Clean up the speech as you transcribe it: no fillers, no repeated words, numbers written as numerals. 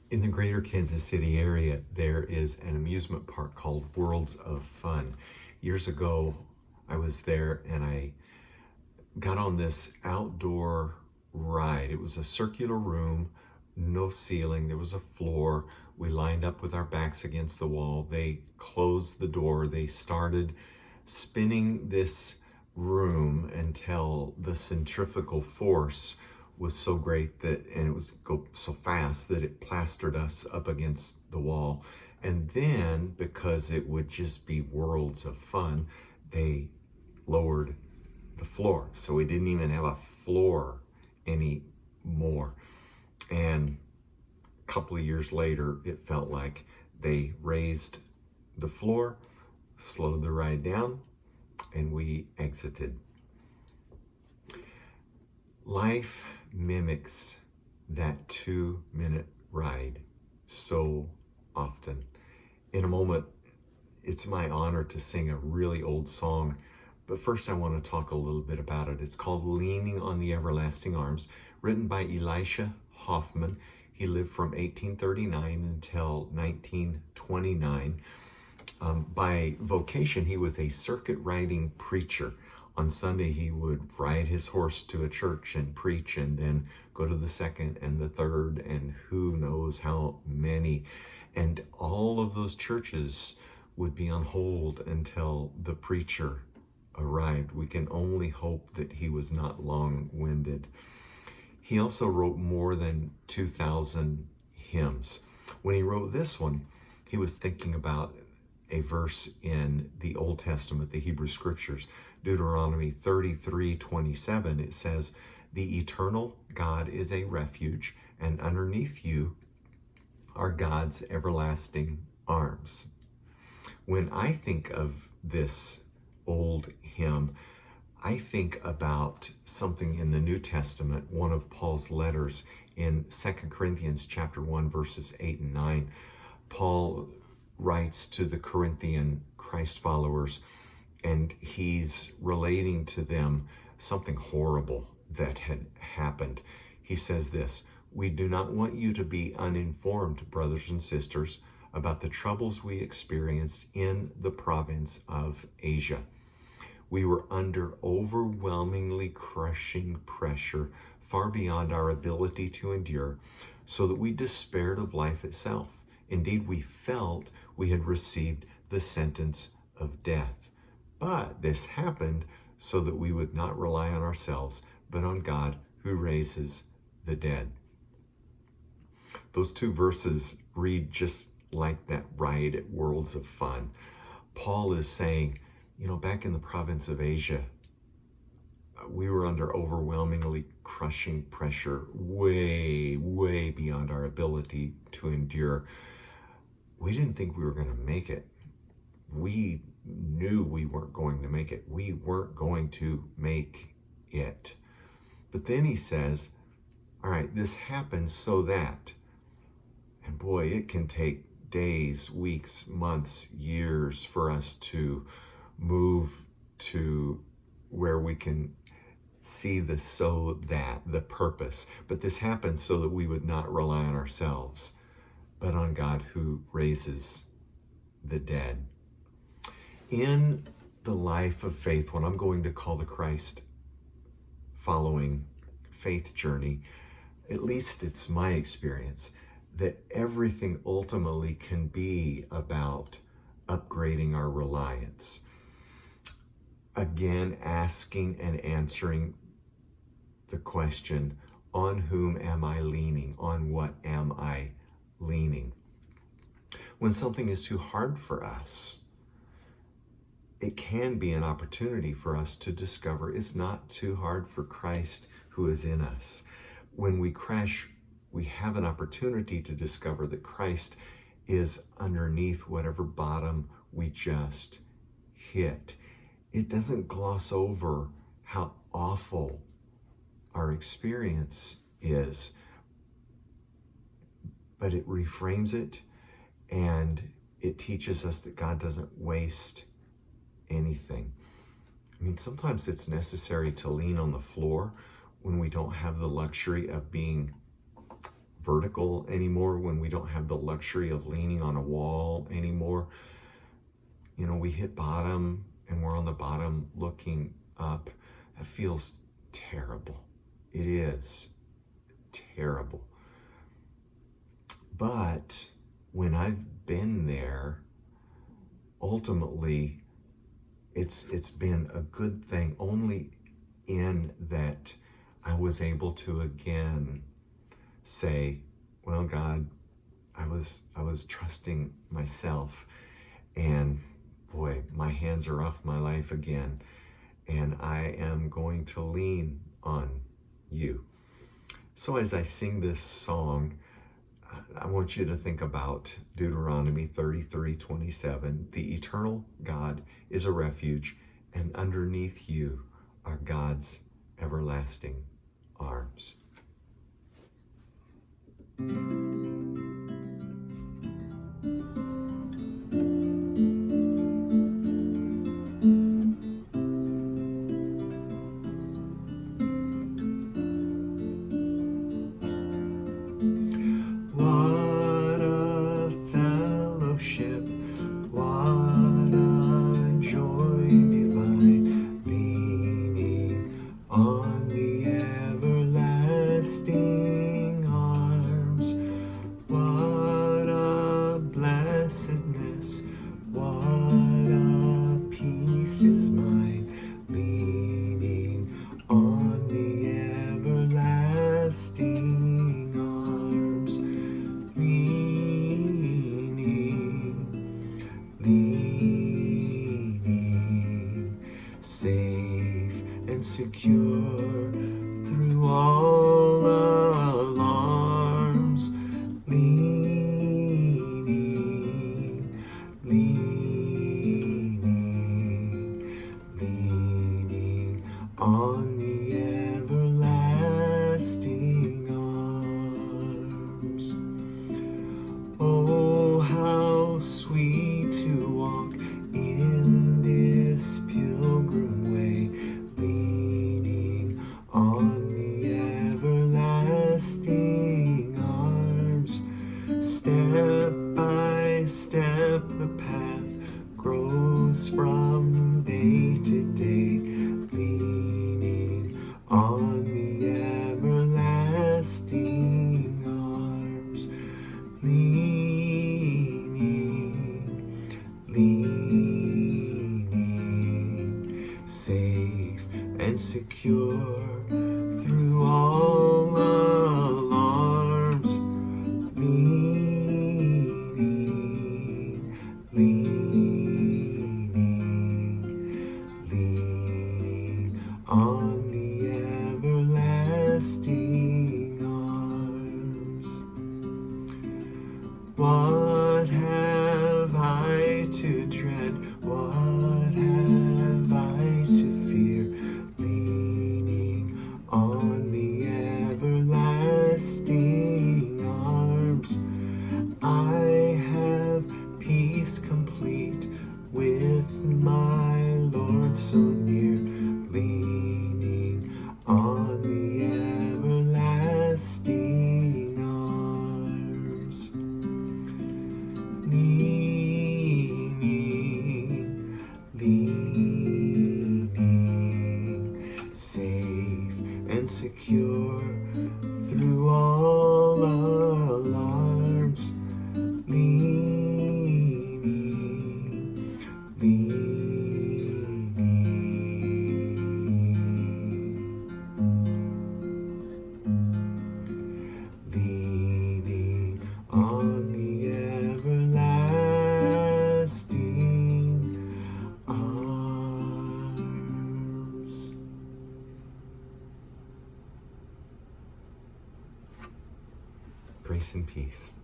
In the greater Kansas City area, there is an amusement park called Worlds of Fun. Years ago, I was there and I got on this outdoor ride. It was a circular room, no ceiling, there was a floor. We lined up with our backs against the wall. They closed the door. They started spinning this room until the centrifugal force was so great that, and it was go so fast that it plastered us up against the wall. And then, because it would just be worlds of fun, they lowered the floor. So we didn't even have a floor anymore. And a couple of years later, it felt like they raised the floor, slowed the ride down, and we exited. Life mimics that 2-minute ride so often. In a moment, it's my honor to sing a really old song, but first I want to talk a little bit about it. It's called Leaning on the Everlasting Arms, written by Elisha Hoffman. He lived from 1839 until 1929. By vocation, he was a circuit riding preacher. On Sunday, he would ride his horse to a church and preach, and then go to the second and the third, and who knows how many. And all of those churches would be on hold until the preacher arrived. We can only hope that he was not long-winded. He also wrote more than 2,000 hymns. When he wrote this one, he was thinking about a verse in the Old Testament, the Hebrew Scriptures. Deuteronomy 33:27, it says, "The eternal God is a refuge, and underneath you are God's everlasting arms." When I think of this old hymn, I think about something in the New Testament, one of Paul's letters in 2 Corinthians chapter 1, verses 8 and 9. Paul writes to the Corinthian Christ followers, and he's relating to them something horrible that had happened. He says this: "We do not want you to be uninformed, brothers and sisters, about the troubles we experienced in the province of Asia. We were under overwhelmingly crushing pressure, far beyond our ability to endure, so that we despaired of life itself. Indeed, we felt we had received the sentence of death. But this happened so that we would not rely on ourselves, but on God who raises the dead." Those two verses read just like that ride at Worlds of Fun. Paul is saying, back in the province of Asia, we were under overwhelmingly crushing pressure, way, way beyond our ability to endure. We didn't think we were going to make it. We knew we weren't going to make it. We weren't going to make it. But then he says, all right, this happens so that, and boy, it can take days, weeks, months, years for us to move to where we can see the the purpose. But this happens so that we would not rely on ourselves, but on God who raises the dead. In the life of faith, what I'm going to call the Christ following faith journey, at least it's my experience, that everything ultimately can be about upgrading our reliance. Again, asking and answering the question, on whom am I leaning? On what am I leaning? When something is too hard for us, it can be an opportunity for us to discover it's not too hard for Christ who is in us. When we crash, we have an opportunity to discover that Christ is underneath whatever bottom we just hit. It doesn't gloss over how awful our experience is, but it reframes it, and it teaches us that God doesn't waste anything. I mean, sometimes it's necessary to lean on the floor when we don't have the luxury of being vertical anymore, when we don't have the luxury of leaning on a wall anymore. We hit bottom and we're on the bottom looking up. That feels terrible. It is terrible. But when I've been there, ultimately, it's been a good thing, only in that I was able to again say, well, God, I was trusting myself, and boy, my hands are off my life again, and I am going to lean on you. So as I sing this song, I want you to think about Deuteronomy 33:27. The eternal God is a refuge, and underneath you are God's everlasting arms. What a fellowship, what a joy divine, leaning on the everlasting arms. What a blessedness, what a peace is mine, leaning on the everlasting arms. Leaning, safe and secure through all alarms. Leaning on the everlasting arms. Oh, how sweet to walk in this pilgrim way, leaning on the everlasting arms. Step by step the path grows from day to day, leaning on the everlasting arms. Leaning, safe and secure through all alarms. Leaning on the everlasting arms. What have I to dread? What have I to fear? Leaning on the everlasting arms. I have peace complete with my Lord so near, leaning on the everlasting arms. Leaning, safe and secure through all alarms. Leaning on the everlasting arms. Grace and peace.